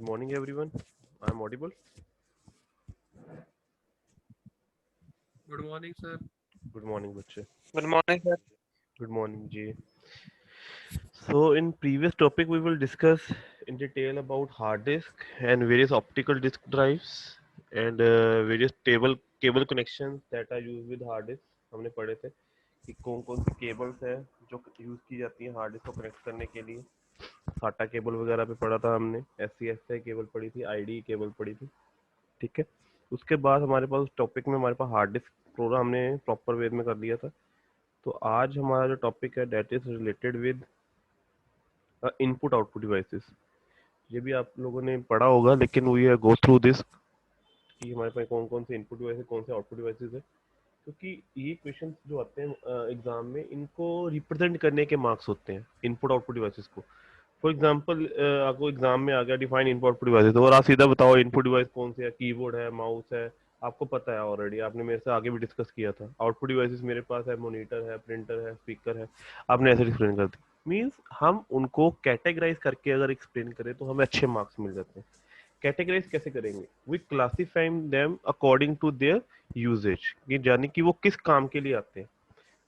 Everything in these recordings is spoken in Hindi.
morning, everyone. I'm audible. Good morning, sir. Good morning, बच्चे. Good morning, sir. Good morning, ji. So, in previous topic, we will discuss in detail about hard disk and various optical disk drives and various cable connections that are used with hard disk. हमने पढ़े थे कि कौन कौन सी केबल्स है जो यूज की जाती हैं हार्ड डिस्क को कनेक्ट करने के लिए. साटा केबल वगैरह पे पढ़ा था हमने. SCSI केबल पढ़ी थी. IDE केबल पढ़ी थी. ठीक है. उसके बाद हमारे पास उस टॉपिक में हमारे पास हार्ड डिस्क पूरा हमने प्रॉपर वे में कर लिया था. तो आज हमारा जो टॉपिक है that is related with input output devices. ये भी आप लोगों ने पढ़ा होगा लेकिन वी गो थ्रू दिस कि हमारे पास कौन कौन से इनपुट डिवाइस है कौन से आउटपुट डिवाइसेस है. क्योंकि ये क्वेश्चन जो आते हैं एग्जाम में इनको रिप्रेजेंट करने के मार्क्स होते हैं इनपुट आउटपुट डिवाइसेस को. फॉर एग्जाम्पल आपको एग्जाम में आ गया डिफाइन इनपुट आउटपुट डिवाइसेस और आप सीधा बताओ इनपुट डिवाइस कौन से है. कीबोर्ड है, माउस है, आपको पता है ऑलरेडी. आपने मेरे से आगे भी डिस्कस किया था. आउटपुट डिवाइसेस मेरे पास है, मॉनिटर है, प्रिंटर है, स्पीकर है. आपने ऐसे एक्सप्लेन कर दी. मीन्स हम उनको कैटेगराइज करके अगर एक्सप्लेन करें तो हमें अच्छे मार्क्स मिल जाते हैं. कैटेगराइज कैसे करेंगे? We classify them according to their usages. ये यानी कि वो किस काम के लिए आते हैं.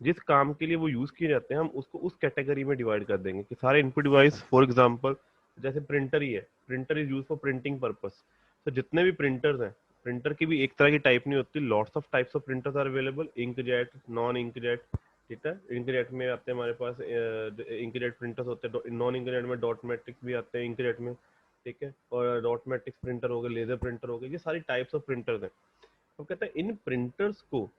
जिस काम के लिए वो यूज किए जाते हैं हम उसको उस कैटेगरी में डिवाइड कर देंगे कि सारे इनपुट डिवाइस. फॉर एग्जांपल जैसे प्रिंटर ही है. Printer is use for printing purpose. तो जितने भी प्रिंटर्स हैं, प्रिंटर की भी एक तरह की टाइप नहीं होती. Lots of types of printers are available. Inkjet, non inkjet. ठीक है. इंकजेट में आते हैं हमारे पास इंकजेट प्रिंटर्स होते हैं. नॉन इंकजेट में डॉट मैट्रिक्स भी आते हैं इंकजेट में. ठीक है. और डॉट मैट्रिक्स प्रिंटर हो गए, लेजर प्रिंटर हो गए. ये सारी टाइप्स ऑफ प्रिंटर्स हैं. तो कहते हैं इन प्रिंटर्स को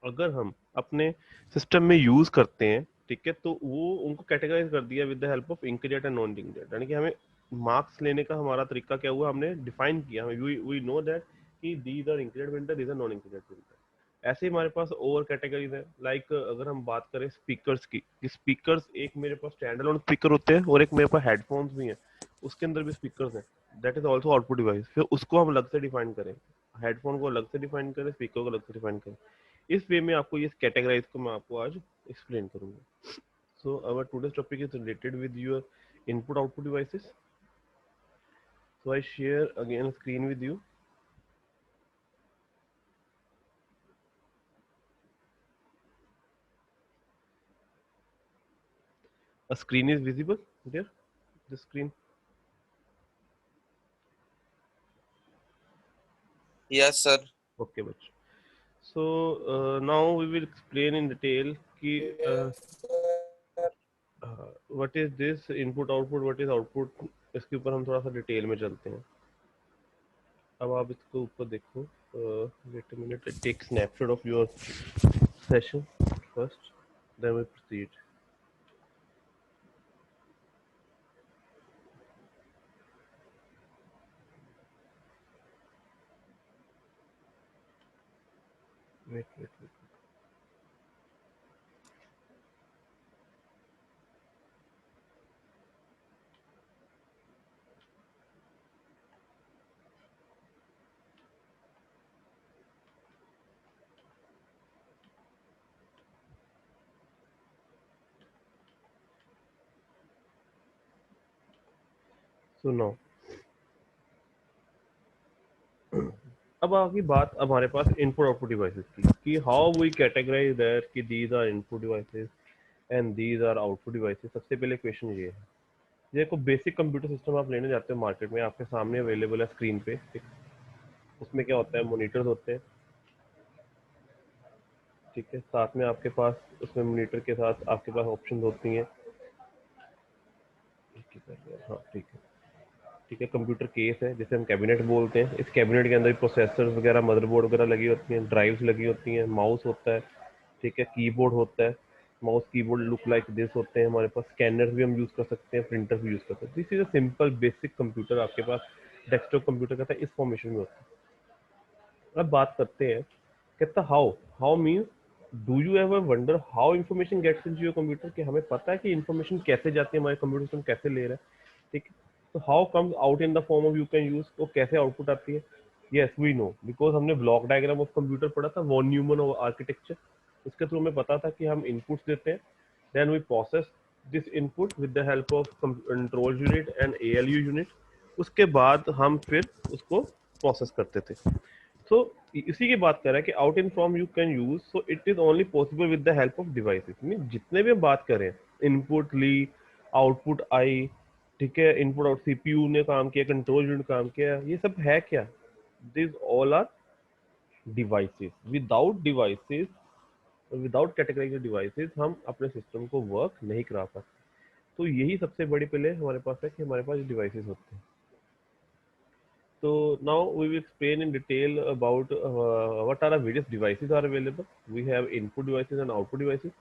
अगर हम अपने सिस्टम में यूज करते हैं, ठीक है, तो वो उनको कैटेगराइज कर दिया with the help of inkjet and non inkjet. यानी कि हमें मार्क्स लेने का हमारा तरीका क्या हुआ, हमने डिफाइन किया. वी नो दैट कि these are inkjet printer, these are non inkjet printer. ऐसे ही हमारे पास ओवर कैटेगरीज है. लाइक अगर हम बात करें स्पीकर्स की, स्पीकर्स एक मेरे पास स्टैंड अलोन स्पीकर होते हैं और एक मेरे पास हेडफोन्स भी हैं. उसके अंदर भी स्पीकर्स हैं. That is also output device. फिर उसको हम अलग से डिफाइन करें, हेडफोन को अलग से डिफाइन करें, स्पीकर को अलग से डिफाइन करें. इस वे में आपको ये कैटेगराइज को मैं आपको आज एक्सप्लेन करूंगा. So our today's topic is related with your input output devices. So I share again screen with you. A screen is visible there, the screen. Yes, sir. Okay, bach. So now we will explain in detail ki what is this input output, what is output. इसके ऊपर हम थोड़ा सा डिटेल में चलते हैं. अब आप इसको ऊपर देखो. Wait a minute, take snapshot of your session first, then we proceed. Wait. So now अब आगे बात अब हमारे पास इनपुट आउटपुट डिवाइसेस की कि हाउ वी कैटेगराइज दैट कि these are input devices and these are output devices. सबसे पहले क्वेश्चन ये है, ये को बेसिक कंप्यूटर सिस्टम आप लेने जाते हो मार्केट में, आपके सामने अवेलेबल है स्क्रीन पे. उसमें क्या होता है, मॉनिटर्स होते हैं. ठीक है. साथ में आपके पास उसमें मॉनिटर के साथ आपके पास ऑप्शंस होती हैं. हाँ ठीक है. ठीक है. कंप्यूटर केस है जिसे हम कैबिनेट बोलते हैं. इस कैबिनेट के अंदर प्रोसेसर वगैरह, मदरबोर्ड वगैरह लगी होती हैं, ड्राइव्स लगी होती हैं, माउस होता है. ठीक है. कीबोर्ड होता है. Mouse keyboard look like this होते हैं हमारे पास. स्कैनर्स भी हम यूज़ कर सकते हैं, प्रिंटर भी यूज़ कर सकते हैं. This is a simple basic computer आपके पास डेस्कटॉप कंप्यूटर कहता है इस फॉर्मेशन में होता है. अब बात करते हैं, कहता how. How means do you ever wonder how information gets into your computer, कि हमें पता है कि इन्फॉर्मेशन कैसे जाती है, हमारे कंप्यूटर सिस्टम कैसे ले रहा है. ठीक है. तो how comes out in the form of you can use, तो कैसे आउटपुट आती है. यस वी नो बिकॉज हमने ब्लॉक डायग्राम ऑफ कंप्यूटर पढ़ा था, वॉन न्यूमन आर्किटेक्चर. उसके थ्रू हमें पता था कि हम इनपुट्स देते हैं, then we process this input with the help of control unit and ALU unit. उसके बाद हम फिर उसको प्रोसेस करते थे। सो इसी की बात कर रहा है कि out in from you can use, so it is only possible with the help of devices. Mean जितने भी हम बात करें, इनपुट ली, आउटपुट आई, ठीक है, इनपुट आउट सीपीयू ने काम किया, कंट्रोल यूनिट काम किया, ये सब है क्या? This all are devices. Without devices, without categorised devices हम अपने सिस्टम को वर्क नहीं करा पाते। तो यही सबसे बड़ी पहले हमारे पास है कि हमारे पास डिवाइसेस होते हैं। So now we will explain in detail about what are the various devices are available. We have input devices and output devices.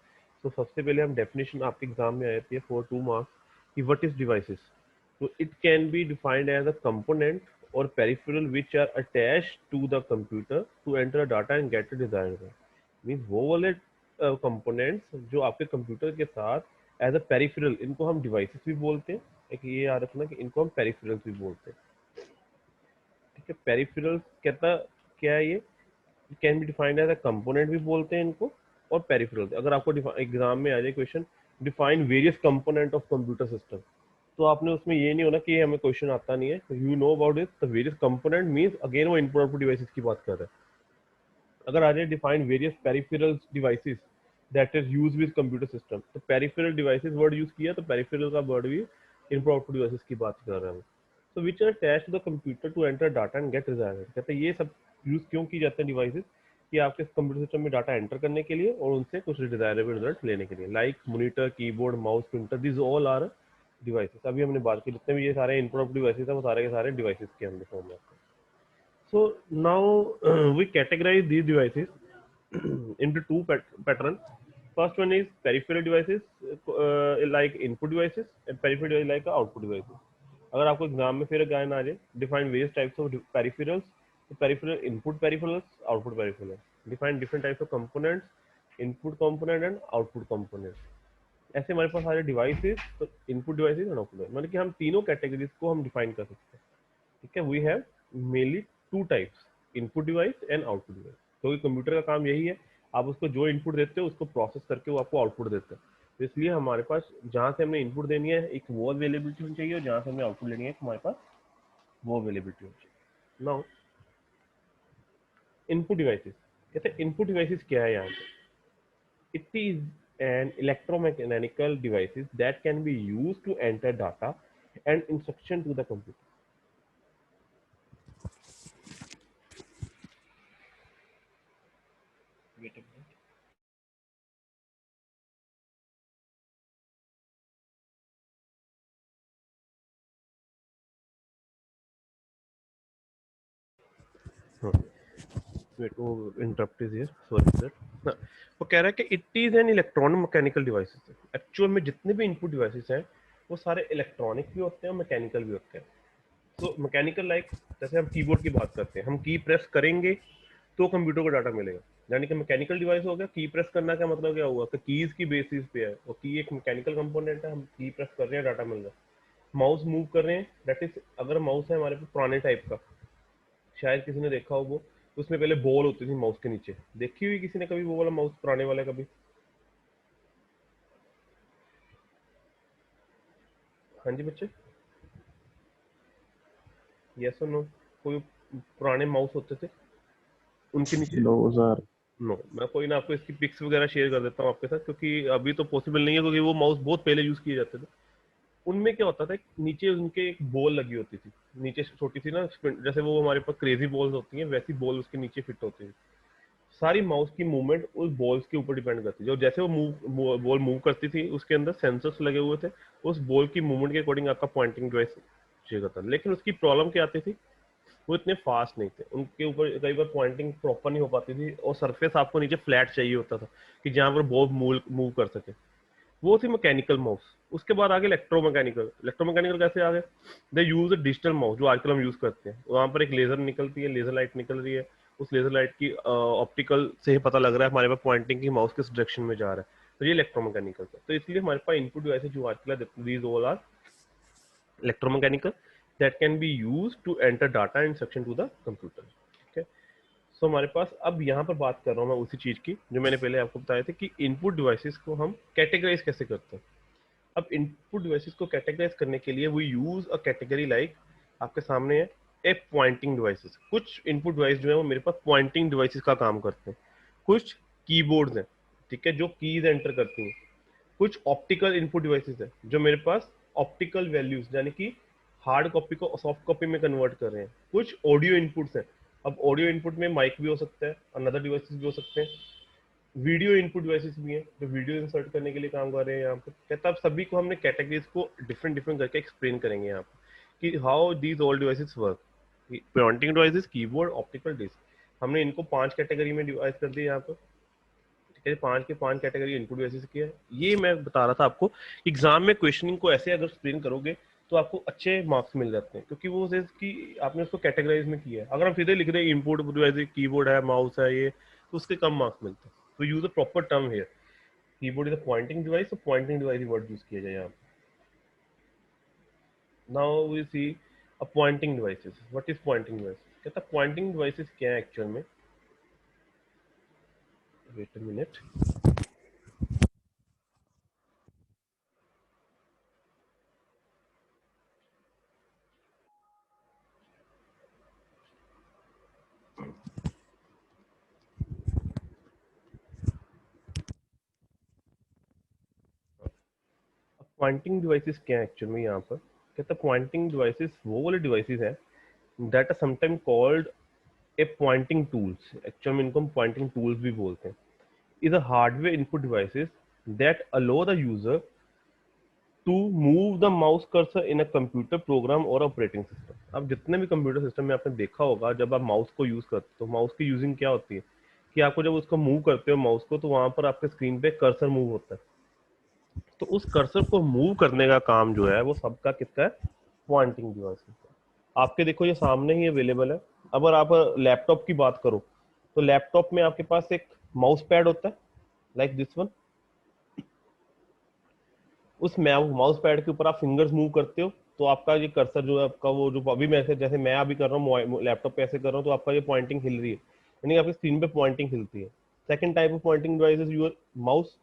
So सबसे पहले हम definition आपके एग्जाम में आती है for 2 marks कि what is devices. So it can be defined as a component or peripheral which are attached to the computer to enter data and get the desired result. Means वो वाले components जो आपके कंप्यूटर के साथ as a peripheral, इनको हम devices भी बोलते हैं। एक ये याद रखना कि इनको हम peripherals भी बोलते हैं। ठीक है, पेरिफेरल्स कहता क्या है ये? Can be defined as a component भी बोलते हैं इनको, और पेरिफेरल्स। अगर आपको एग्जाम में आ जाए question, define various component of computer system, तो आपने उसमें ये नहीं होना कि हमें क्वेश्चन आता नहीं है, you know about it. The various component means again वो इनपुट आउटपुट डिवाइसेस की बात कर रहा है। अगर आ जाए define various peripherals devices that is use with computer system, तो पेरिफेरल डिवाइसेस वर्ड यूज किया, तो पेरिफेरल का वर्ड भी इनपुट आउटपुट डिवाइसेस की बात कर रहा है। तो which are attached to the computer to enter data and get result. कहते हैं ये सब यूज क्यों की जाते हैं डिवाइसेस, कि आपके कंप्यूटर सिस्टम में डाटा एंटर करने के लिए और उनसे कुछ डिजायरेबल रिजल्ट लेने के लिए, like monitor, keyboard, mouse, printer, this all are devices. अभी हमने बात की जितने भी ये सारे इनपुट आउटपुट डिवाइसेस हैं वो सारे के सारे डिवाइसेस के हमने फॉर्म में। So now we categorize these devices into two patterns. First one is peripheral devices, like input devices, and peripheral devices like output devices. अगर आपको एग्जाम में फिर गायन आ जाए, define various types of peripherals, तो peripheral, input peripherals, output peripherals, define different types of components, input component and output components. ऐसे हमारे पास सारे डिवाइसेस, तो इनपुट डिवाइसेस एंड आउटपुट, मतलब कि हम तीनों कैटेगरीज को हम डिफाइन कर सकते हैं। ठीक है, we have mainly two types, input device and output device. क्योंकि कंप्यूटर का काम यही है, आप उसको जो इनपुट देते हो उसको प्रोसेस करके वो आपको आउटपुट देता है। तो इसलिए हमारे पास जहाँ से हमने इनपुट देनी है एक वो अवेलेबिलिटी होनी चाहिए, और जहाँ से हमने आउटपुट लेनी है हमारे पास वो अवेलेबिलिटी होनी चाहिए। नाउ इनपुट डिवाइसेस, कहते हैं इनपुट डिवाइसेस क्या है यहाँ पे? It is an electromechanical devices that can be used to enter data and instruction to the computer. Wait a minute. Wait, oh, interrupt is here. Sorry for that. हाँ, वो कह रहा है कि it is an electronic mechanical devices. Actual में जितने भी इनपुट डिवाइसेस हैं वो सारे इलेक्ट्रॉनिक भी होते हैं और मैकेनिकल भी होते हैं। तो मैकेनिकल लाइक, जैसे हम कीबोर्ड की बात करते हैं, हम की प्रेस करेंगे तो कंप्यूटर को डाटा मिलेगा, यानी कि मैकेनिकल डिवाइस हो गया। की प्रेस करना का मतलब क्या हुआ कि कीज की बेसिस पे है, और की एक मैकेनिकल कंपोनेंट है, हम की प्रेस कर रहे हैं, डाटा मिल रहा है। माउस मूव कर रहे हैं, दैट इज, अगर माउस है हमारे पास पुराने टाइप का, शायद किसी ने देखा हो वो, उसमें पहले बॉल होती थी माउस के नीचे, देखी हुई किसी ने कभी वो वाला माउस पुराने वाला कभी? हाँ जी बच्चे, यस और नो? कोई पुराने माउस होते थे उनके नीचे? No sir. नो, मैं कोई ना आपको इसकी पिक्स वगैरह शेयर कर देता हूँ आपके साथ, क्योंकि अभी तो पॉसिबल नहीं है, क्योंकि वो माउस बहुत पहले यूज किए जाते थे। उनमें क्या होता था, नीचे उनके एक बॉल लगी होती थी, नीचे छोटी सी ना, जैसे वो हमारे पास क्रेजी बॉल्स होती हैं वैसी बॉल उसके नीचे फिट होती थी। सारी माउस की मूवमेंट उस बॉल्स के ऊपर डिपेंड करती थी, और जैसे वो मूव, बॉल मूव करती थी उसके अंदर सेंसर्स लगे हुए थे, उस बॉल की मूवमेंट के अकॉर्डिंग आपका पॉइंटिंग डिवाइस चाहिए था। लेकिन उसकी प्रॉब्लम क्या आती थी, वो इतने फास्ट नहीं थे, उनके ऊपर कई बार पॉइंटिंग प्रॉपर नहीं हो पाती थी, और सरफेस आपको नीचे फ्लैट चाहिए होता था कि जहाँ पर बॉल मूव कर सके। वो थी मैकेनिकल माउस। उसके बाद आगे इलेक्ट्रोमैकेनिकल। इलेक्ट्रोमैकेनिकल कैसे आ गए? दे यूज अ डिजिटल माउस, जो आजकल हम यूज करते हैं, वहां पर एक लेजर निकलती है, लेजर लाइट निकल रही है, उस लेजर लाइट की ऑप्टिकल से ही पता लग रहा है हमारे पास पॉइंटिंग की माउस किस डायरेक्शन में जा रहा है। तो ये इलेक्ट्रोमैकेनिकल है। तो इसलिए हमारे पास इनपुट डिवाइसेस जो आजकल these all are electromechanical that can be use to enter data instruction to the computer. ठीक है, सो हमारे पास अब यहाँ पर बात कर रहा हूँ मैं उसी चीज की जो मैंने पहले आपको बताया था कि इनपुट डिवाइसेस को हम कैटेगराइज कैसे करते हैं। अब इनपुट डिवाइसेस को कैटेगराइज करने के लिए we use a category like, आपके सामने है ए पॉइंटिंग डिवाइसेस। कुछ इनपुट डिवाइस जो है वो मेरे पास पॉइंटिंग डिवाइसेस का काम करते हैं, कुछ कीबोर्ड्स हैं, ठीक है, जो कीज एंटर करती हैं, कुछ ऑप्टिकल इनपुट डिवाइसेस है जो मेरे पास ऑप्टिकल वैल्यूज यानी कि हार्ड कॉपी को सॉफ्ट कॉपी में कन्वर्ट कर रहे हैं, कुछ ऑडियो इनपुट्स हैं। अब ऑडियो इनपुट में माइक भी हो सकता है, अनदर डिवाइसेस भी हो सकते हैं, वीडियो इनपुट डिवाइसेस भी हैं जो वीडियो इंसर्ट करने के लिए काम कर रहे हैं यहाँ पे। कहता अब सभी को हमने कैटेगरीज को डिफरेंट डिफरेंट करके एक्सप्लेन करेंगे यहाँ पे कि how these all devices work. Printing devices, keyboard, optical disk, हमने इनको 5 कैटेगरी में डिवाइड कर दिया यहाँ पे, ठीक है। 5 के 5 कैटेगरी इनपुट डिवाइसेस की है। ये मैं बता रहा था आपको, एग्जाम में क्वेश्चनिंग को ऐसे अगर एक्सप्लेन करोगे तो आपको अच्छे मार्क्स मिल जाते हैं, क्योंकि वो चीज कि आपने उसको कैटेगराइज में किया है। अगर हम सीधे लिख रहे हैं इनपुट डिवाइस कीबोर्ड है, माउस है, ये तो उसके कम मार्क्स मिलते हैं। तो use a proper term here, keyboard is a pointing device, तो पॉइंटिंग डिवाइस वर्ड यूज किया जाए यहाँ पे। Now we see a pointing devices. What is pointing device? कहता पॉइंटिंग डिवाइसेस क्या है एक्चुअल में। Wait a minute. Pointing devices क्या है एक्चुअल में यहाँ पर? कहता पॉइंटिंग डिवाइसेस वो वाले डिवाइसेस हैं that are sometime called a pointing tools. Actual में इनको हम पॉइंटिंग टूल्स भी बोलते हैं। Is a hardware input devices that allow the user to move the mouse cursor in a computer program और ऑपरेटिंग सिस्टम। अब जितने भी कंप्यूटर सिस्टम में आपने देखा होगा, जब आप माउस को यूज करते हो तो माउस की यूजिंग क्या होती है कि आपको जब उसको मूव करते हो माउस को, तो वहां पर आपके स्क्रीन पे कर्सर मूव होता है। तो उस कर्सर को मूव करने का काम जो है वो सबका किसका है? पॉइंटिंग डिवाइस का। आपके देखो ये सामने ही अवेलेबल है। अगर आप लैपटॉप की बात करो तो लैपटॉप में आपके पास एक माउस पैड होता है, लाइक दिस वन। उस माउस पैड के ऊपर आप फिंगर्स मूव करते हो तो आपका ये कर्सर जो है आपका, वो जो अभी मैं जैसे मैं अभी कर रहा हूँ लैपटॉप पे ऐसे कर रहा हूँ, तो आपका ये पॉइंटिंग हिल रही है, यानी आपकी स्क्रीन पे पॉइंटिंग हिलती है। Second type of pointing device is your mouse.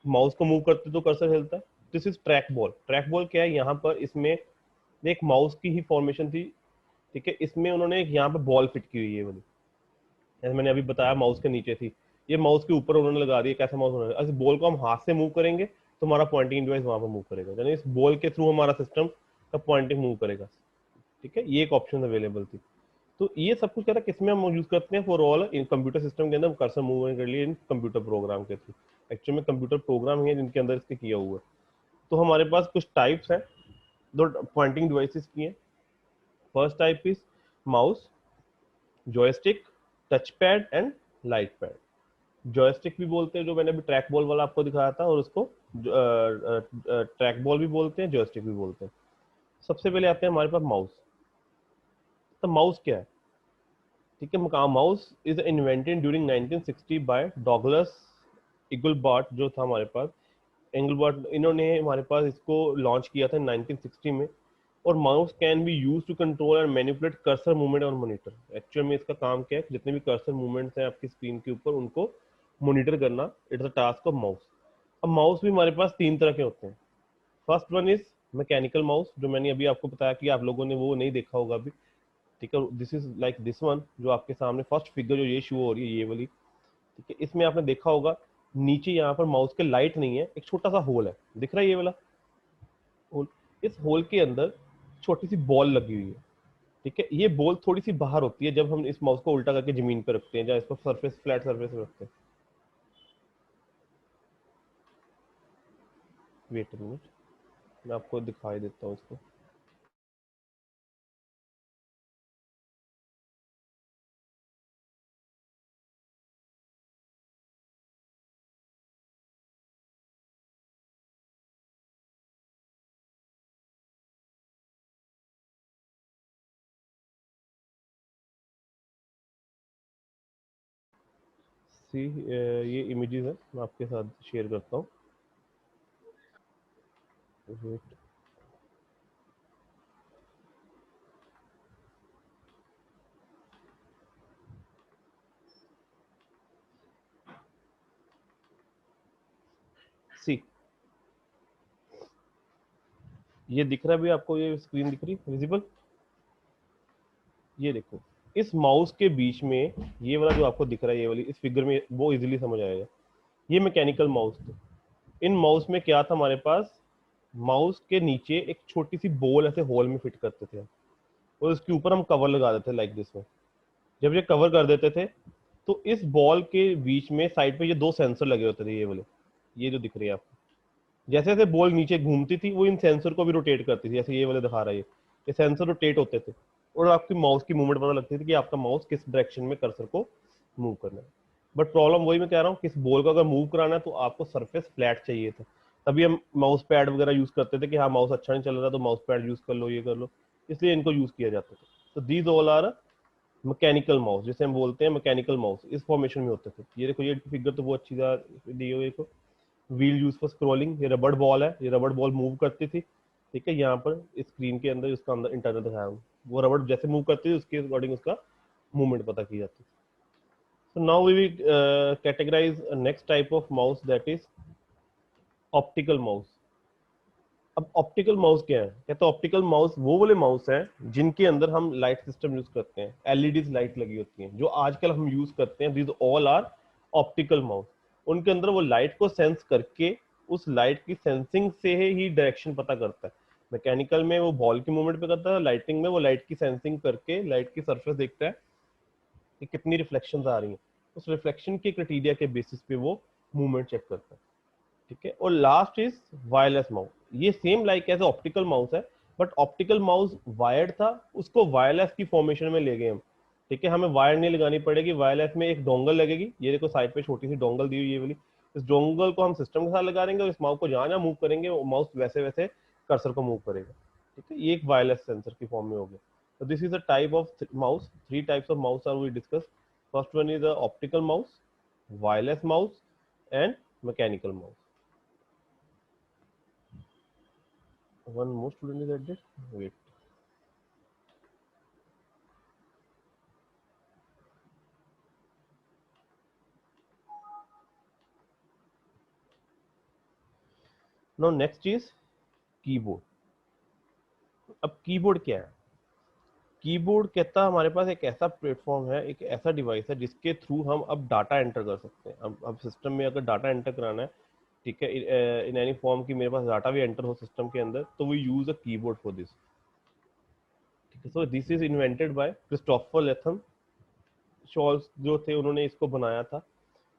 Mouse को मूव करते तो कर्सर हिलता है। This is track ball. Track ball क्या है? यहाँ पर इसमें एक माउस की ही फॉर्मेशन थी, ठीक है। इसमें उन्होंने एक यहाँ पे बॉल फिट की हुई है वाली, जैसे मैंने अभी बताया माउस के नीचे थी, ये माउस के ऊपर उन्होंने लगा दी है। कैसा माउस होना है? इस बॉल को हम हाथ से मूव करेंगे तो हमारा पॉइंटिंग डिवाइस वहां पर मूव करेगा, यानी इस बॉल के थ्रू हमारा सिस्टम का पॉइंटिंग मूव करेगा, ठीक है। ये एक ऑप्शन अवेलेबल थी। तो ये सब कुछ कहता है किसमें हम यूज करते हैं? For all in computer system के अंदर कर्सर मूव कर लिए इन कंप्यूटर प्रोग्राम के थ्रू। एक्चुअली में कंप्यूटर प्रोग्राम ही है जिनके अंदर इसके किया हुआ है। तो हमारे पास कुछ टाइप्स हैं दो पॉइंटिंग डिवाइसेस की हैं। First type is mouse, joystick, touch pad and light pad. Joystick भी बोलते हैं, जो मैंने अभी ट्रैक बॉल वाला आपको दिखाया था, और उसको ट्रैक बॉल भी बोलते हैं, जॉयस्टिक भी बोलते हैं। सबसे पहले आते हैं हमारे पास माउस। तो माउस क्या है? ठीक है, mouse is invented during 1960 by Douglas Engelbart, जो था हमारे पास एंगलबर्ट, इन्होंने हमारे पास इसको लॉन्च किया था 1960 में। और mouse can be use to control and manipulate cursor movement और मॉनिटर। एक्चुअल में इसका काम क्या है? जितने भी कर्सर मूवमेंट्स हैं आपकी स्क्रीन के ऊपर, उनको मॉनिटर करना, it's a task of mouse. अब माउस भी हमारे पास 3 तरह के होते हैं। First one is mechanical mouse, जो मैंने अभी आपको बताया कि आप लोगों ने वो नहीं देखा होगा अभी, ठीक है। This is like this one, जो आपके सामने फर्स्ट फिगर जो ये शो हो रही है, ये वाली, ठीक है। इसमें आपने देखा होगा नीचे यहाँ पर माउस के लाइट नहीं है, एक छोटा सा होल है, दिख रहा है ये वाला होल? इस होल के अंदर छोटी सी बॉल लगी हुई है, ठीक है। ये बॉल थोड़ी सी बाहर होती है जब हम इस माउस को उल्टा करके जमीन पर रखते हैं, या इसको सरफेस, फ्लैट सरफेस पे रखते हैं। वेट अ मिनट, मैं आपको दिखाई देता हूँ इसको। सी, ये इमेजेस है, मैं आपके साथ शेयर करता हूँ। वेट, सी, ये दिख रहा है भी आपको? ये स्क्रीन दिख रही है विजिबल? ये देखो, इस माउस के बीच में ये वाला जो आपको दिख रहा है, ये वाली इस फिगर में, वो इजीली समझ आएगा। ये मैकेनिकल माउस थे। इन माउस में क्या था हमारे पास, माउस के नीचे एक छोटी सी बॉल ऐसे होल में फिट करते थे और उसके ऊपर हम कवर लगा देते थे लाइक दिस में। जब ये कवर कर देते थे तो इस बॉल के बीच में साइड पे ये दो सेंसर लगे होते थे, ये वाले, ये जो दिख रही है आपको। जैसे जैसे बॉल नीचे घूमती थी वो इन सेंसर को भी रोटेट करती थी, जैसे ये वाले दिखा रहा है, ये सेंसर रोटेट होते थे और आपकी माउस की मूवमेंट पता लगती थी कि आपका माउस किस डायरेक्शन में कर्सर को मूव करना है। बट प्रॉब्लम वही मैं कह रहा हूँ, किस बॉल को अगर मूव कराना है तो आपको सरफेस फ्लैट चाहिए था, तभी हम माउस पैड वगैरह यूज करते थे कि हाँ माउस अच्छा नहीं चल रहा तो माउस पैड यूज कर लो, ये कर लो, इसलिए इनको यूज किया जाता था। तो these all are mechanical mouse, जिसे हम बोलते हैं मैकेनिकल माउस, इस फॉर्मेशन में होते थे। ये देखो, ये फिगर तो बहुत अच्छी दी हुई है। व्हील यूज फॉर स्क्रॉलिंग, ये रबड़ बॉल है, ये रबड़ बॉल मूव करती थी, ठीक है। यहाँ पर स्क्रीन के अंदर उसका अंदर इंटरनल दिखाया हूँ, वो रबड़ जैसे मूव करती थी उसके अकॉर्डिंग उसका मूवमेंट पता की जाती थी। So now we will categorize a next type of mouse, that is optical mouse. अब ऑप्टिकल माउस क्या है, कहते हैं ऑप्टिकल माउस वो वाले माउस हैं जिनके अंदर हम लाइट सिस्टम यूज करते हैं, एलईडीज लाइट लगी होती हैं, जो आजकल हम यूज करते हैं, these all are optical mouse. उनके अंदर वो लाइट को सेंस करके उस लाइट की सेंसिंग से ही डायरेक्शन पता करता है। मैकेनिकल में वो बॉल की मूवमेंट पे करता है, लाइटिंग में वो लाइट की सेंसिंग करके लाइट की सरफेस देखता है कि कितनी रिफ्लेक्शन आ रही है, उस रिफ्लेक्शन के क्राइटेरिया के बेसिस पे वो मूवमेंट चेक करता है, ठीक है। और लास्ट इज वायरलेस माउस। ये same like as optical mouse है, बट ऑप्टिकल माउस वायर्ड था, उसको वायरलेस की फॉर्मेशन में ले गए हम, ठीक है। हमें वायर नहीं लगानी पड़ेगी, वायरलेस में एक डोंगल लगेगी, ये देखो साइड पे छोटी सी डोंगल दी हुई ये वाली, इस डोंगल को हम सिस्टम के साथ लगा देंगे और इस माउस को जहां जहां मूव करेंगे वो माउस वैसे वैसे कर्सर को मूव करेगा, ठीक है। ये एक वायरलेस सेंसर की फॉर्म में हो गया। So this is a type of mouse. Three types of mouse are we discussed. First one is the optical mouse, wireless mouse, and mechanical mouse. One more student is added. Wait. Now next is keyboard. अब कीबोर्ड क्या है? कीबोर्ड कहता है हमारे पास एक ऐसा प्लेटफॉर्म है, एक ऐसा डिवाइस है जिसके थ्रू हम अब डाटा एंटर कर सकते हैं। अब सिस्टम में अगर डाटा एंटर कराना है, ठीक है, इन एनी फॉर्म की मेरे पास डाटा भी एंटर हो सिस्टम के अंदर, तो we use a keyboard for this, ठीक है। So this is invented by Christopher Latham Sholes जो थे, उन्होंने इसको बनाया था,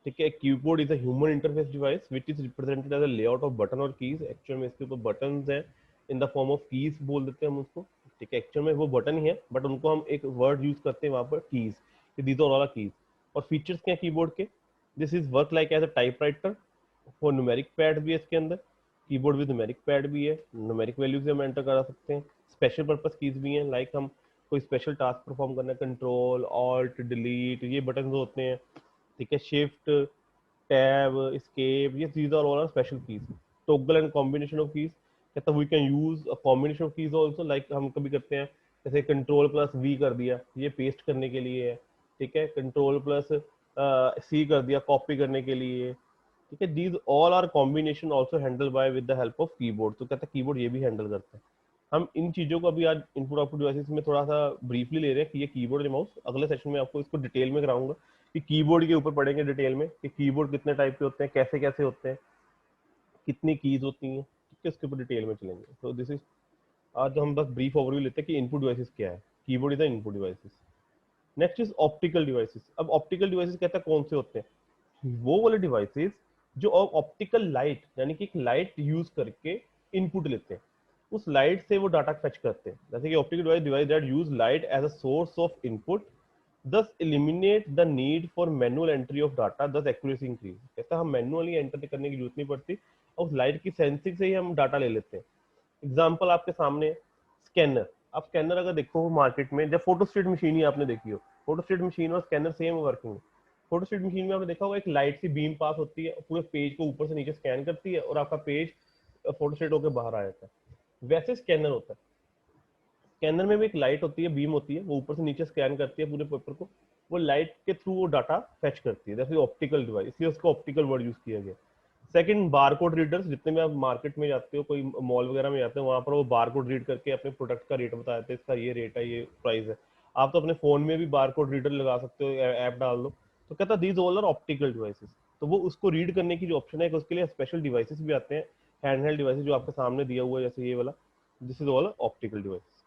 ठीक है। Keyboard is a human interface device which is represented as a layout of button और कीज। एक्चुअल में इसके ऊपर बटन्स हैं, in the form of keys बोल देते हैं हम उसको, ठीक है। एक्चुअल में वो बटन ही है बट उनको हम एक वर्ड यूज करते हैं वहां पर, keys, these are all keys. और फीचर्स क्या है कीबोर्ड के, this is work like as a typewriter, वो न्यूमेरिक पैड भी है इसके अंदर, कीबोर्ड विद न्यूमेरिक पैड भी है, न्यूमेरिक वैल्यूज हम एंटर करा सकते हैं। स्पेशल पर्पस कीज भी हैं, लाइक हम कोई स्पेशल टास्क परफॉर्म करना है, कंट्रोल ऑल्ट डिलीट ये बटन होते हैं, ठीक है। शिफ्ट, टैब, एस्केप, ये चीज are all special keys. Toggle and combination of keys, कहता we can use a combination of keys also, like हम कभी करते हैं जैसे कंट्रोल प्लस वी कर दिया, ये पेस्ट करने के लिए है, ठीक है। कंट्रोल प्लस सी कर दिया कॉपी करने के लिए, ठीक है। These all are combination also handle by with the help of keyboard. तो कहता है कीबोर्ड ये भी हैंडल करता है। हम इन चीजों को अभी आज इनपुट आउटपुट डिवाइसेस में थोड़ा सा ब्रीफली ले रहे हैं कि ये कीबोर्ड और माउस, अगले सेशन में आपको इसको डिटेल में कराऊंगा कि कीबोर्ड के ऊपर पढ़ेंगे डिटेल में कि कीबोर्ड कितने टाइप के होते हैं, कैसे कैसे होते हैं, कितनी कीज होती हैं, ठीक है। इसके ऊपर डिटेल में चलेंगे। तो दिस इज, आज हम बस ब्रीफ ओवरव्यू लेते हैं कि इनपुट डिवाइसेस क्या है। Keyboard is the input devices. Next is optical devices. अब ऑप्टिकल डिवाइसेस कहता है कौन से होते हैं, वो वाले डिवाइसेस जो ऑप्टिकल लाइट यानी कि एक लाइट यूज करके इनपुट लेते हैं, उस लाइट से वो डाटा फेच करते हैं। जैसे कि optical device that use light as a source of input, thus eliminate the need for manual entry of data, thus accuracy increase। कहता है हम मैनुअली एंटर करने की जरूरत नहीं पड़ती और उस लाइट की सेंसिंग से ही हम डाटा ले लेते हैं। एग्जांपल आपके सामने, स्कैनर। आप स्कैनर अगर देखो मार्केट में, जब फोटोस्टेट मशीन ही आपने देखी हो, फोटोस्टेट मशीन और स्कैनर सेम वर्किंग है। फोटोस्टेट मशीन में आपने देखा होगा एक लाइट सी बीम पास होती है, पूरे पेज को ऊपर से नीचे स्कैन करती है और आपका पेज फोटोस्टेट होकर बाहर आ जाता है। वैसे स्कैनर होता है, स्कैनर में भी एक लाइट होती है, बीम होती है, वो ऊपर से नीचे स्कैन करती है पूरे पेपर को, वो लाइट के थ्रू वो डाटा फेच करती है, जैसे ऑप्टिकल डिवाइस, इसलिए उसको ऑप्टिकल वर्ड यूज किया गया। Second, barcode readers. जितने में आप मार्केट में जाते हो, कोई मॉल वगैरह में जाते हो, वहां पर वो बारकोड रीड करके अपने प्रोडक्ट का रेट बता देते हैं, इसका ये रेट है, ये प्राइस है। आप तो अपने फोन में भी बारकोड रीडर लगा सकते हो, ऐप डाल दो। तो कहता these all are optical devices. तो वो उसको रीड करने की जो ऑप्शन है उसके लिए स्पेशल डिवाइसेस भी आते हैं, हैंडहेल्ड डिवाइसेस जो आपके सामने दिया हुआ है जैसे ये वाला, this is all optical devices.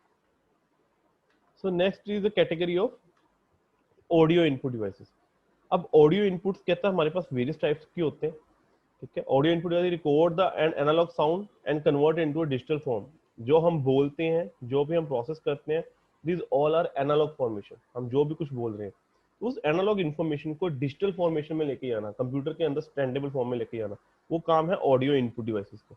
So next is the category of audio input devices. अब ऑडियो इनपुट्स कहता है हमारे पास वेरियस टाइप्स के होते हैं, ठीक है। Audio input record the and analog sound and convert into a digital form. जो हम बोलते हैं, जो भी हम प्रोसेस करते हैं, this all are analog formation. हम जो भी कुछ बोल रहे हैं उस एनालॉग इन्फॉर्मेशन को डिजिटल फॉर्मेशन में लेके आना, कंप्यूटर के अंदर स्टैंडेबल फॉर्म में लेके आना, वो काम है ऑडियो इनपुट डिवाइसेस का।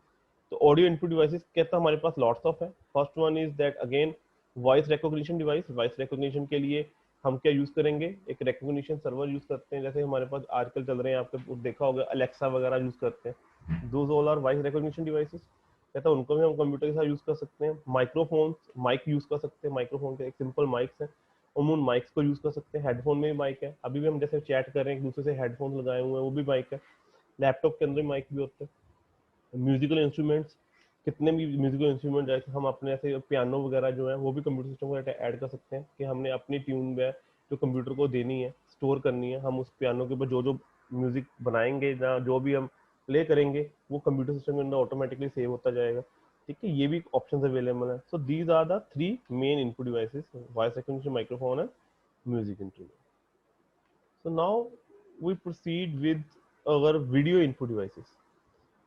तो ऑडियो इनपुट डिवाइसेस कहता है हमारे पास लॉट्स ऑफ है। First one is that again voice recognition device. Voice recognition के लिए हम क्या यूज करेंगे, एक रिकॉग्निशन सर्वर यूज करते हैं, जैसे हमारे पास आजकल चल रहे हैं, आपने देखा होगा अलेक्सा वगैरह यूज करते हैं। Those all are voice recognition devices. कहता है उनको भी हम कंप्यूटर के साथ यूज कर सकते हैं। माइक्रोफोन, माइक यूज कर सकते हैं, माइक्रोफोन के एक सिंपल माइक्स है, हम उन माइक्स को यूज कर सकते हैं। हेडफोन में भी माइक है, अभी भी हम जैसे चैट कर रहे हैं एक दूसरे से हेडफोन लगाए हुए हैं, वो भी माइक है। लैपटॉप के अंदर माइक भी होते हैं। म्यूजिकल इंस्ट्रूमेंट्स, कितने भी म्यूजिकल इंस्ट्रूमेंट जैसे हम अपने ऐसे पियानो वगैरह जो है वो भी कंप्यूटर सिस्टम को ऐड कर सकते हैं कि हमने अपनी ट्यून में जो कंप्यूटर को देनी है, स्टोर करनी है, हम उस पियानो के ऊपर जो जो म्यूजिक बनाएंगे या जो भी हम प्ले करेंगे वो कंप्यूटर सिस्टम के अंदर ऑटोमेटिकली सेव होता जाएगा, ठीक है। ये भी ऑप्शंस अवेलेबल है। So these are the three main input devices, voice recognition, microphone and music instrument. So now we proceed with our video input devices.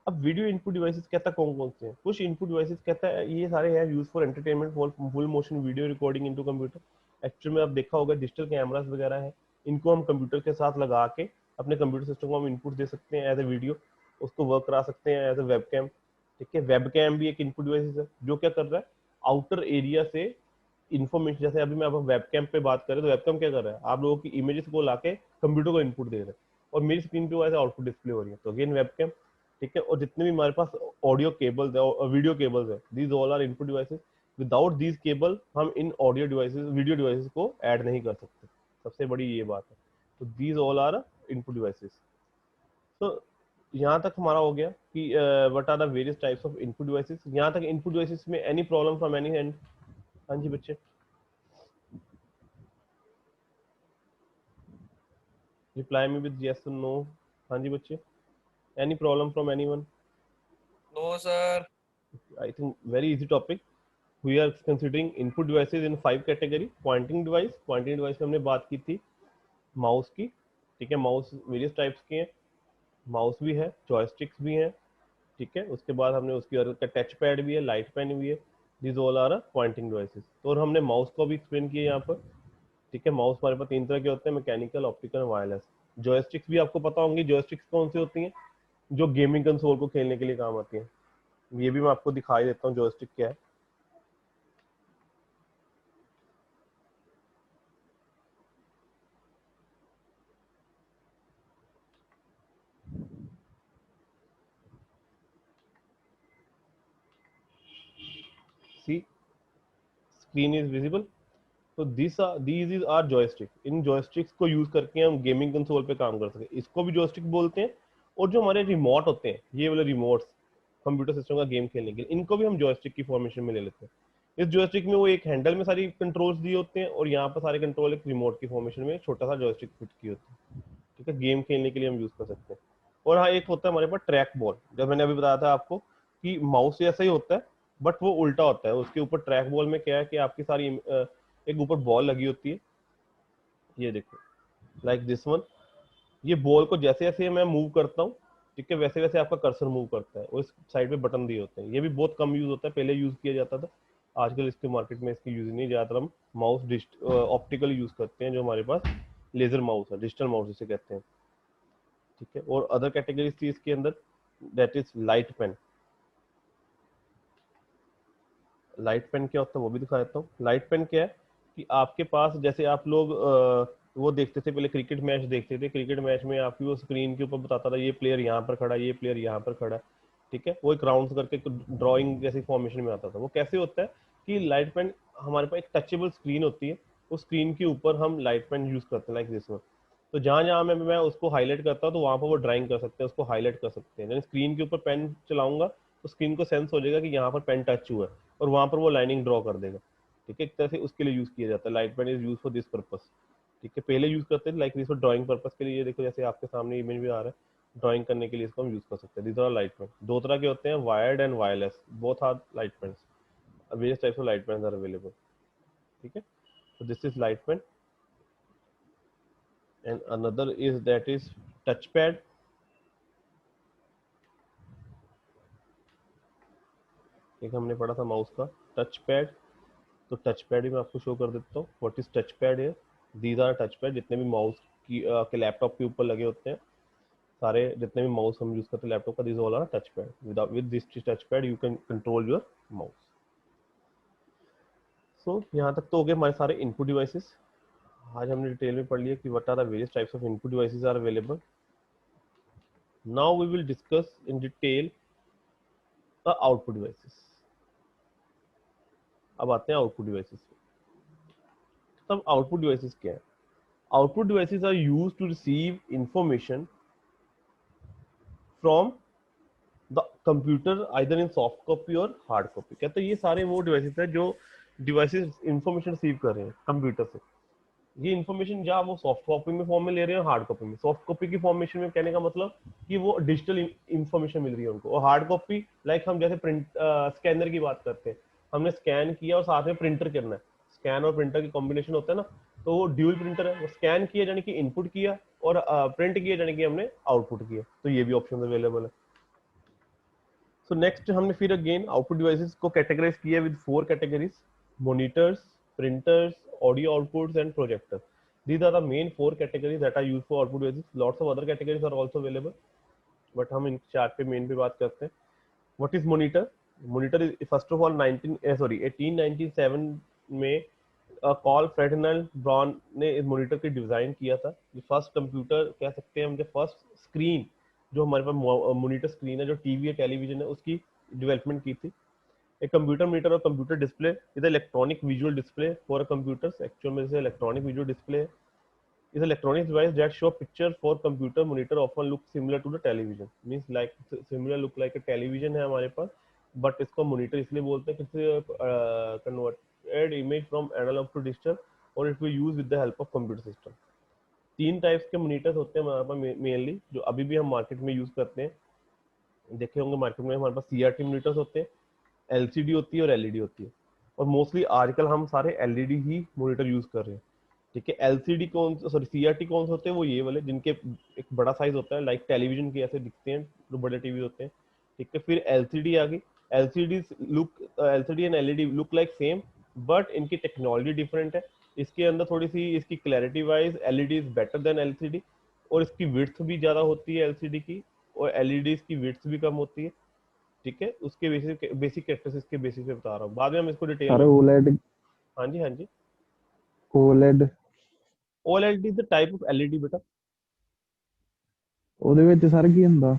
अब वीडियो इनपुट डिवाइसेस कहता है कौन कौन से हैं। कुछ इनपुट डिवाइसेस कहता है ये सारे हैं use for entertainment, for full motion video recording into computer. Actually में आप देखा होगा डिजिटल कैमरास वगैरह है, इनको हम कंप्यूटर के साथ लगा के अपने कंप्यूटर सिस्टम को हम इनपुट दे सकते हैं एज ए वीडियो, उसको वर्क करा सकते हैं एज ए वेब कैम, ठीक है। वेब कैम भी एक इनपुट डिवाइस है जो क्या कर रहा है, आउटर एरिया से इन्फॉर्मेशन, जैसे अभी मैं आप वेब कैम पे बात करें तो वेब कैम क्या कर रहा है, आप लोगों की इमेजेस को लाके कंप्यूटर को इनपुट दे रहे हैं और मेरी स्क्रीन पे वैसे आउटपुट डिस्प्ले हो रही है, तो अगेन वेब कैम, ठीक है। और जितने भी हमारे पास ऑडियो केबल्स है और वीडियो केबल्स है, these all are input devices. Without these cable हम इन ऑडियो डिवाइसेस, वीडियो डिवाइसेस को ऐड नहीं कर सकते, सबसे बड़ी ये बात है। तो these all are input devices. तो यहाँ तक हमारा हो गया कि what are the various types of input devices. यहाँ तक इनपुट डिवाइसेस में any problem from any end? हाँ जी बच्चे, reply me with yes or no। हाँ जी बच्चे, any problem from anyone? No, sir. I think very easy topic। we are considering input devices in 5 category। Pointing device में हमने बात की थी माउस की, ठीक है। माउस वेरियस टाइप्स के हैं, माउस भी है, जॉयस्टिक्स भी हैं, ठीक है। उसके बाद हमने उसकी और टच पैड भी है, लाइट पेन भी है, this all are pointing devices. तो और हमने माउस को भी एक्सप्लेन किया यहाँ पर, ठीक है। माउस हमारे पास 3 तरह के होते हैं, मैकेनिकल, ऑप्टिकल, वायरलेस। जॉयस्टिक्स भी आपको पता होंगी, जॉयस्टिक्स कौन सी होती हैं, जो गेमिंग कंसोल को खेलने के लिए काम आती है। ये भी मैं आपको दिखाई देता हूँ जॉयस्टिक क्या है। See screen is visible. तो दीज इज आर जॉयस्टिक। इन जॉयस्टिक्स को यूज करके हम गेमिंग कंसोल पे काम कर सकते हैं, इसको भी जॉयस्टिक बोलते हैं। और जो हमारे रिमोट होते हैं, ये वाले रिमोट्स कंप्यूटर सिस्टम का गेम खेलने के लिए, इनको भी हम जॉयस्टिक की फॉर्मेशन में ले लेते हैं। इस जॉयस्टिक में वो एक हैंडल में सारी कंट्रोल्स दिए होते हैं और यहाँ पर सारे कंट्रोल एक रिमोट की फॉर्मेशन में छोटा सा जॉयस्टिक फिट की होती है, ठीक है। गेम खेलने के लिए हम यूज कर सकते हैं। और हाँ, एक होता है हमारे पास ट्रैक बॉल, जब मैंने अभी बताया था आपको कि माउस जैसा ही होता है बट वो उल्टा होता है। उसके ऊपर ट्रैक बॉल में क्या है कि आपकी सारी एक ऊपर बॉल लगी होती है, ये देखो लाइक दिस वन। ये बॉल को जैसे जैसे मैं मूव करता हूँ, ठीक है, वैसे वैसे आपका कर्सर मूव करता है और इस साइड पे बटन दिए होते हैं। ये भी बहुत कम यूज होता है, पहले यूज किया जाता था, आजकल इसके मार्केट में इसकी यूज नहीं, ज्यादातर हम माउस ऑप्टिकल यूज करते हैं, जो हमारे पास लेजर माउस है, डिजिटल माउस जिसे कहते हैं, ठीक है। और अदर कैटेगरीज थी इसके अंदर, that is light pen. Light pen क्या होता है वो भी दिखा देता हूँ। लाइट पेन क्या है कि आपके पास, जैसे आप लोग वो देखते थे पहले, क्रिकेट मैच देखते थे, क्रिकेट मैच में आपकी वो स्क्रीन के ऊपर बताता था ये प्लेयर यहाँ पर खड़ा है, ये प्लेयर यहाँ पर खड़ा है, ठीक है। वो एक राउंड करके ड्राइंग जैसी फॉर्मेशन में आता था। वो कैसे होता है कि लाइट पेन, हमारे पास एक टचेबल स्क्रीन होती है, उस स्क्रीन के ऊपर हम लाइट पेन यूज करते हैं लाइक दिस वन। तो जहाँ जहाँ मैं उसको हाईलाइट करता हूँ तो वहाँ पर वो ड्राइंग कर सकते हैं, उसको हाईलाइट कर सकते हैं। स्क्रीन के ऊपर पेन चलाऊंगा तो स्क्रीन को सेंस हो जाएगा कि यहाँ पर पेन टच हुआ है और वहां पर वो लाइनिंग ड्रॉ कर देगा, ठीक है, एक तरह से उसके लिए यूज किया जाता है। Light pen is use for this purpose, ठीक है। पहले यूज करते थे like this for drawing purpose के लिए, ये देखो जैसे आपके सामने इमेज भी आ रहा है, ड्राइंग करने के लिए इसको हम यूज कर सकते हैं। This are light pen. दो तरह के होते हैं, wired and wireless, both are light pens, various types of light pens are available, ठीक है। so this is light pen and another is that is touchpad। एक हमने पढ़ा था माउस का टच पैड, तो टच पैड ही मैं आपको शो कर देता हूँ। व्हाट इज टच पैड है? दीज आर टच पैड, जितने भी माउस की के लैपटॉप के ऊपर लगे होते हैं, सारे जितने भी माउस हम यूज करते हैं लैपटॉप का, these all are touch pad. With this touch pad you can control your mouse. So यहाँ तक तो हो गए हमारे सारे इनपुट डिवाइसेस। आज हमने डिटेल में पढ़ लिया कि what are the various types of input devices are available. Now we will discuss in detail the output devices. अब आते हैं आउटपुट डिवाइसेस। तब आउटपुट डिवाइसेस क्या है? Output devices are used to receive information from the computer either in soft copy और हार्ड कॉपी। कहते हैं ये सारे वो डिवाइसेस हैं जो डिवाइसेस इंफॉर्मेशन रिसीव कर रहे हैं कंप्यूटर से। ये इंफॉर्मेशन या वो सॉफ्ट कॉपी में फॉर्म में ले रहे हैं, हार्ड कॉपी में। सॉफ्ट कॉपी की फॉर्मेशन में कहने का मतलब कि वो डिजिटल इंफॉर्मेशन मिल रही है उनको, और हार्ड कॉपी लाइक हम जैसे प्रिंट स्कैनर की बात करते हैं, हमने स्कैन किया और साथ में प्रिंटर करना है, स्कैन और प्रिंटर की कॉम्बिनेशन होता है ना, तो वो ड्यूल प्रिंटर है। वो स्कैन किया यानी कि इनपुट किया, और प्रिंट किया यानी कि हमने आउटपुट किया, तो ये भी ऑप्शन अवेलेबल है। सो नेक्स्ट हमने फिर अगेन आउटपुट डिवाइसेस को कैटेगराइज किया with 4 categories: monitors, printers, audio outputs and projectors. These are the main 4 categories that are used for output devices. Lots of other categories are also available, but हम इन 4 पे मेन पे बात करते हैं। What is monitor? Monitor is first of all 1897 में कॉल फेर्डिनांड ब्राउन ने इस मॉनिटर की डिजाइन किया था। ये फर्स्ट कंप्यूटर कह सकते हैं हम, फर्स्ट स्क्रीन जो हमारे पास मॉनिटर स्क्रीन है, जो टीवी या टेलीविजन है, उसकी डेवलपमेंट की थी। A computer monitor or computer display is an electronic visual display for a computer. Actual में जैसे electronic visual display is an electronic device that show picture for computer monitor often look similar to the television. Means like similar look like a television है हमारे पास, but इसको monitor इसलिए बोलते हैं कि converted image from analog to digital, और it will use with the help of computer system। 3 types के मॉनिटर्स होते हैं हमारे पास मेनली, जो अभी भी हम मार्केट में यूज करते हैं। देखे होंगे मार्केट में हमारे पास CRT मॉनिटर्स होते हैं, एलसीडी होती है और एलईडी होती है, और मोस्टली आजकल हम सारे एलईडी ही मॉनिटर यूज कर रहे हैं, ठीक है। एलसीडी कौन, सॉरी सीआरटी कौन से होते हैं? वो ये वाले जिनके एक बड़ा साइज होता है, लाइक टेलीविजन के ऐसे दिखते हैं जो बड़े टीवी होते हैं, ठीक है। फिर एलसीडी आ गई। LCD and LED look like same, but इनकी टेक्नोलॉजी डिफरेंट है। इसके अंदर थोड़ी सी इसकी clarity wise LED is better than LCD, और इसकी विड्थ भी ज्यादा होती है एलसीडी की, और एलईडी की विड्थ भी कम होती है, ठीक है। उसके बेसिक कैरेक्टरिस्टिक्स के बेसिस पे बता रहा हूँ, बाद में हम इसको डिटेल अरे में। ओलेड हाँ जी, हाँ जी। OLED OLED is the type of LED बेटा। ਉਹਦੇ ਵਿੱਚ ਸਰ ਕੀ ਹੁੰਦਾ?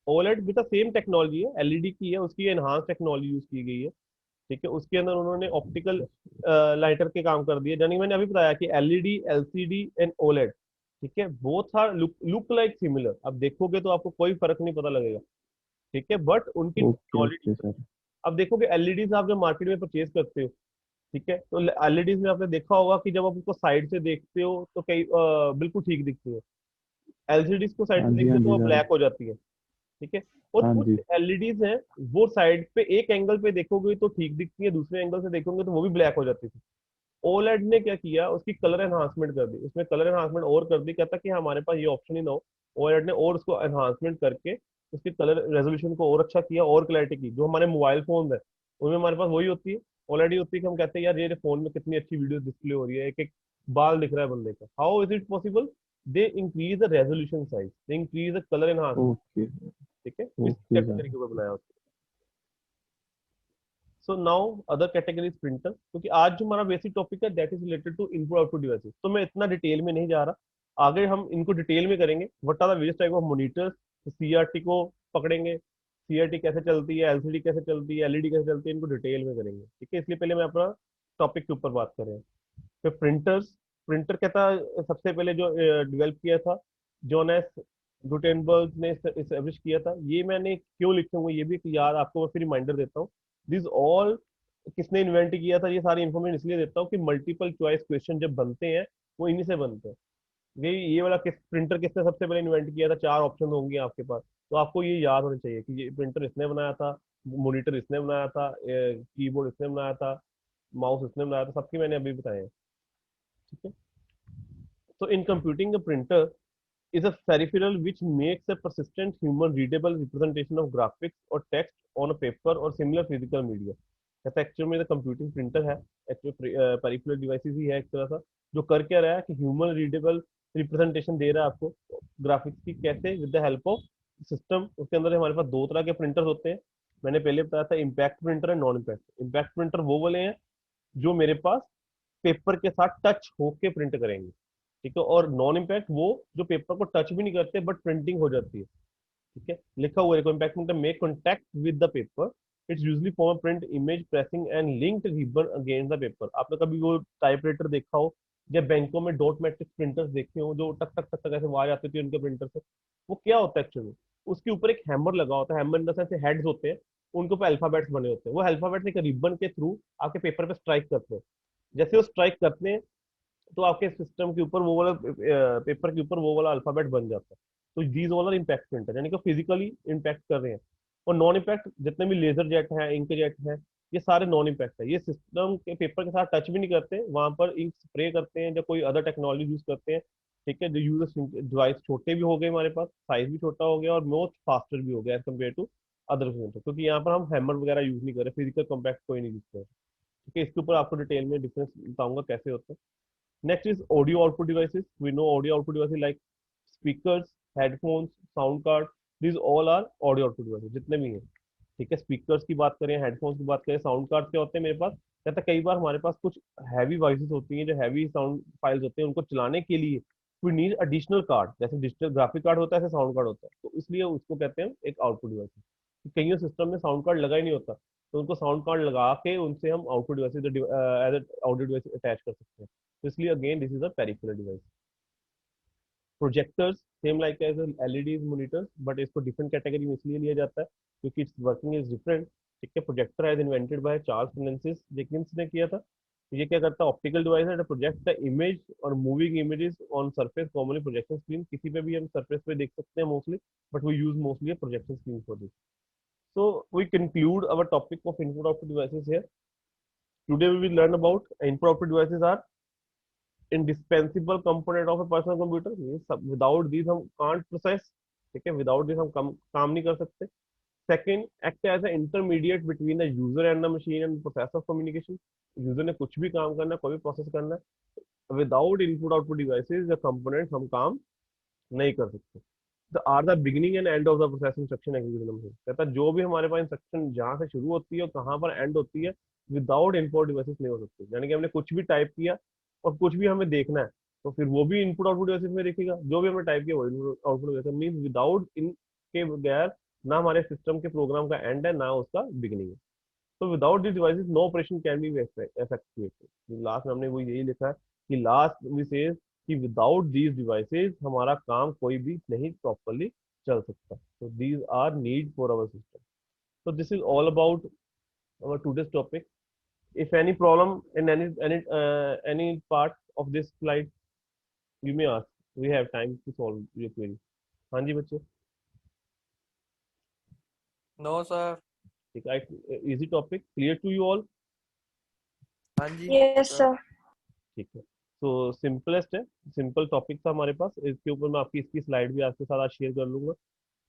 OLED बेटा सेम टेक्नोलॉजी है, एलईडी की है, उसकी एनहांस टेक्नोलॉजी यूज की गई है, ठीक है। उसके अंदर उन्होंने ऑप्टिकल लाइटर के काम कर दिए, यानी मैंने अभी बताया कि एलईडी, एलसीडी एंड OLED, ठीक है, both are look like similar. अब देखोगे तो आपको कोई फर्क नहीं पता लगेगा, ठीक है, बट उनकी ओके टेक्नोलॉजी। Okay sir. अब देखोगे एलईडीज आप जब मार्केट में परचेज करते हो, ठीक है, तो एलईडीज में आपने देखा होगा कि जब आप उसको साइड से देखते हो तो कई बिल्कुल ठीक दिखती है। एलसीडीज को साइड हाँ से जी देखते हाँ हो तो जी वो सर। ब्लैक हो जाती है, ठीक है। और हाँ कुछ जी एलईडीज हैं वो साइड पे एक एंगल पे देखोगे तो ठीक दिखती है, दूसरे एंगल से देखोगे तो वो भी ब्लैक हो जाती थी। ओलेड ने क्या किया, उसकी कलर एनहांसमेंट कर दी, उसमें कलर एनहांसमेंट और कर दी। कहता कि हमारे पास ये ऑप्शन ही ना हो, ओलेड ने और उसको एनहांसमेंट करके उसकी कलर रेजोल्यूशन को और अच्छा किया, और क्लैरिटी की। जो हमारे मोबाइल फोन है उनमें हमारे पास वही होती है, ऑलरेडी होती है कि हम कहते हैं यार ये फोन में कितनी अच्छी वीडियो डिस्प्ले हो रही है, एक एक बाल दिख रहा है बंदे का। How is it possible? They increase the resolution size, they increase the colour enhancement, okay ठीक है। इस ओके सर। कैटेगरी के ऊपर बनाया होता है। So now other category printer, क्योंकि आज जो हमारा बेसिक टॉपिक है that is related to input output devices, तो मैं इतना डिटेल में नहीं जा रहा, आगे हम इनको डिटेल में करेंगे। What are the various type of monitors. CRT को पकड़ेंगे, सीआरटी कैसे चलती है, एलसीडी कैसे चलती है, एलईडी कैसे चलती है, इनको डिटेल में करेंगे, ठीक है। इसलिए पहले मैं अपना टॉपिक के ऊपर बात कर रहे हैं। फिर प्रिंटर्स। प्रिंटर कहता सबसे पहले जो डेवलप किया था जोनेस गुटेनबर्ग ने एस्टेब्लिश किया था। ये मैंने क्यों लिखे हुए ये भी याद आपको मैं फिर रिमाइंडर देता हूँ। दिस ऑल किसने इन्वेंट किया था, ये सारी इन्फॉर्मेशन इसलिए देता हूँ कि मल्टीपल चॉइस क्वेश्चन जब बनते हैं वो इन्हीं से बनते हैं। ये वाला किस प्रिंटर किसने सबसे पहले इन्वेंट किया था, 4 ऑप्शन होंगे आपके पास, तो आपको ये याद होना चाहिए कि ये प्रिंटर इसने बनाया था, मॉनिटर इसने बनाया था, कीबोर्ड इसने बनाया था, माउस इसने बनाया था, सबकी मैंने अभी बताए हैं। ठीक है। So in computing, a printer is a peripheral which makes a persistent human readable representation of graphics or text on a paper or similar physical media. कहता है एक्चुअल में कंप्यूटिंग प्रिंटर है, एक्चुअल पेरिफेरल डिवाइसेस ही है एक तरह सा, जो कर क्या रहा है कि ह्यूमन रीडेबल रिप्रेजेंटेशन दे रहा है आपको ग्राफिक्स की, कैसे, with the help of system. उसके अंदर हमारे पास दो तरह के प्रिंटर्स होते हैं, मैंने पहले बताया था, इम्पैक्ट प्रिंटर है, नॉन इम्पैक्ट। इम्पैक्ट प्रिंटर वो वाले हैं जो मेरे पास पेपर के साथ टच होके प्रिंट करेंगे, ठीक है। और नॉन इम्पैक्ट वो जो पेपर को टच भी नहीं करते बट प्रिंटिंग हो जाती है, ठीक है। लिखा हुआ है impact printer make contact with the paper, it's usually form print image pressing and linked ribbon against the paper. आपने कभी वो टाइपराइटर देखा हो या बैंकों में डॉट मैट्रिक्स प्रिंटर्स देखे हो जो टक टक टक टक ऐसे आवाज आती थी उनके प्रिंटर से, वो क्या होता है एक्चुअली, उसके ऊपर एक हैमर लगा होता है, hammer in the sense heads होते हैं, उनके ऊपर अल्फाबेट्स बने होते हैं, वो अल्फाबेट्स एक रिबन के थ्रू आपके पेपर पे स्ट्राइक करते हैं। जैसे वो स्ट्राइक करते हैं तो आपके सिस्टम के ऊपर वो वाला पेपर के ऊपर वो वाला अल्फाबेट बन जाता है। तो these all are impact printer, यानी कि फिजिकली इम्पैक्ट कर रहे हैं। और नॉन इम्पैक्ट जितने भी लेजर जेट है, इंक जेट है, ये सारे नॉन इम्पैक्ट है, ये सिस्टम के पेपर के साथ टच भी नहीं करते, वहां पर इंक स्प्रे करते हैं या कोई अदर टेक्नोलॉजी यूज करते हैं, ठीक है। जो यूजर डिवाइस छोटे भी हो गए हमारे पास, साइज भी छोटा हो गया और मोस्ट फास्टर भी हो गया as compare to other printer, क्योंकि यहाँ पर हम हैमर वगैरह यूज नहीं कर रहे, फिजिकल कॉम्पैक्ट कोई नहीं यूज कर रहे, ठीक है। इसके ऊपर आपको डिटेल में डिफरेंस बताऊंगा कैसे होता है। Next is audio output devices. We know audio output devices like speakers, headphones, sound card. These all are audio output devices जितने भी हैं, ठीक है। स्पीकर्स की बात करें, हेडफोन्स की बात करें, साउंड कार्ड क्या होते हैं मेरे पास, कहता है कई बार हमारे पास कुछ हैवी वॉइसेस होती हैं, जो हैवी साउंड फाइल्स होते हैं, उनको चलाने के लिए वी नीड एडिशनल कार्ड, जैसे डिजिटल ग्राफिक कार्ड होता है ऐसे साउंड कार्ड होता है, तो इसलिए उसको कहते हैं एक आउटपुट डिवाइस। कई सिस्टम में साउंड कार्ड लगा ही नहीं होता, तो उनको साउंड कार्ड लगा के उनसे हम output device as audio device attach कर सकते हैं। तो इसलिए again this is a peripheral device. Projectors same like as LED monitors, but इसको डिफरेंट कैटेगरी में इसलिए लिया जाता है क्योंकि इट्स वर्किंग इज डिफरेंट, ठीक है। Projector as invented by Charles Francis Dickens ने किया था। ये क्या करता है, ऑप्टिकल डिवाइस है, प्रोजेक्ट द इमेज और moving images on surface, commonly projection screen. किसी पे भी हम सरफेस पे देख सकते हैं mostly, but we use mostly projection screen for this. So we conclude our topic of input output devices here. Today we will learn about input output devices are indispensable component of a personal computer. Without these हम can't process, ठीक है, without this हम काम नहीं कर सकते। Second, act as an intermediate between the user and the machine and process of communication. User ने कुछ भी काम करना है, कोई भी प्रोसेस करना है, विदाउट इनपुट आउटपुट डिवाइसेस या कंपोनेंट्स हम काम नहीं कर सकते। The are the beginning and end of the process instruction execution में, कहता है जो भी हमारे पास इंस्ट्रक्शन जहाँ से शुरू होती है और कहाँ पर एंड होती है, विदाउट इनपुट डिवाइसेस नहीं हो सकती। यानी कि हमने कुछ भी टाइप किया और कुछ भी हमें देखना है, तो फिर वो भी इनपुट आउटपुट डिवाइसेस में देखेगा, जो भी हमने टाइप किया वो आउटपुट डिवाइस मीन विदाउट इनके बगैर ना हमारे सिस्टम के प्रोग्राम का एंड है ना उसका बिगिनिंग है। तो without this devices no operation can be effectivated. Last में हमने वो यही लिखा है कि लास्ट वी सेज कि विदाउट दीज डिवाइसेस हमारा काम कोई भी नहीं प्रॉपरली चल सकता। तो these are need for our system. So this is all about our today's topic. If any problem in any part of this slide, you may ask. We have time to solve your query. हाँ जी बच्चे, No, sir. ठीक है, easy topic, clear to you all? हाँ जी Yes, sir. sir. ठीक है। तो सिंपलेस्ट है, सिंपल टॉपिक था हमारे पास, इसके ऊपर मैं आपकी इसकी स्लाइड भी आपके साथ आज शेयर कर लूंगा।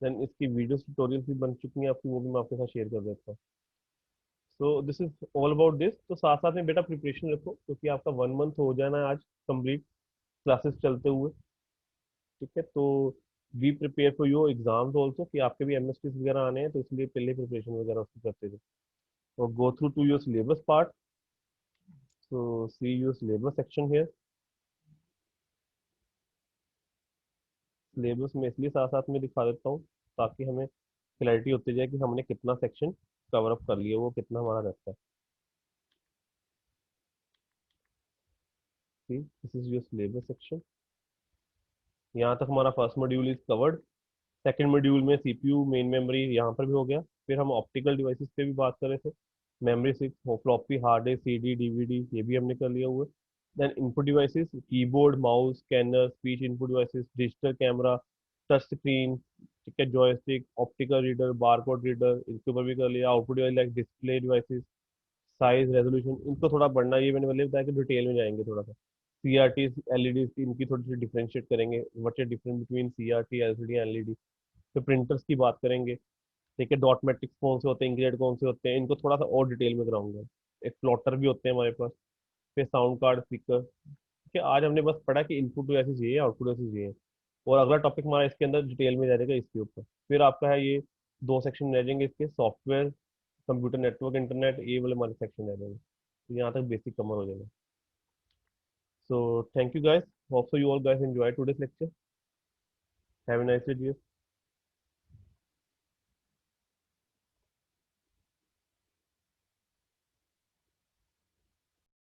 देन इसकी वीडियो ट्यूटोरियल भी बन चुकी हैं आपकी, वो भी मैं आपके साथ शेयर कर देता हूँ। सो this is all about this. तो साथ साथ में बेटा प्रिपरेशन रखो, क्योंकि आपका 1 मंथ हो जाना है आज कंप्लीट क्लासेस चलते हुए, ठीक है। तो be prepare for your exams also, कि आपके भी एमएसटी वगैरह आने हैं, तो इसलिए पहले प्रिपरेशन वगैरह उसकी करते थे। और go through to your syllabus part. So see your syllabus section here. Syllabus में इसलिए साथ साथ में दिखा देता हूँ ताकि हमें क्लैरिटी होती जाए कि हमने कितना सेक्शन कवर अप कर लिया, वो कितना हमारा रहता है। This is your syllabus section. यहाँ तक हमारा first module is covered. Second module में सीपीयू, मेन मेमोरी यहाँ पर भी हो गया। फिर हम ऑप्टिकल डिवाइसेस पे भी बात कर रहे थे, memory 6, floppy hard disk, CD, DVD, ये भी हमने कर लिया हुआ है। Then input devices, keyboard, mouse, scanner, speech input devices, digital camera, touch screen, ठीक है, joystick, optical reader, barcode reader, इनके ऊपर भी कर लिया। Output device like display devices, size, resolution, इनको थोड़ा बढ़ना, ये मैंने पहले बताया कि डिटेल में जाएंगे थोड़ा सा। सीआरटी, एलईडी, इनकी थोड़ी सी डिफरेंशिएट करेंगे, what is difference between CRT, LCD, LED. फिर प्रिंटर्स की बात करेंगे, ठीक है, डॉट मैट्रिक्स कौन से होते हैं, इंकजेट कौन से होते हैं, इनको थोड़ा सा और डिटेल में कराऊंगा। एक प्लॉटर भी होते हैं हमारे पास। फिर साउंड कार्ड, स्पीकर, ठीक है। आज हमने बस पढ़ा कि इनपुट ऐसे चाहिए, आउटपुट ऐसे चाहिए, और अगला टॉपिक हमारा इसके अंदर डिटेल में जाएगा इसके ऊपर। फिर आपका है ये दो सेक्शन रह जाएंगे इसके, सॉफ्टवेयर, कंप्यूटर नेटवर्क, इंटरनेट, ये वाले हमारे सेक्शन रह जाएंगे। तो यहाँ तक बेसिक कवर हो जाएगा। So thank you guys. Hope so you all guys enjoyed today's lecture. Have a nice day, dear.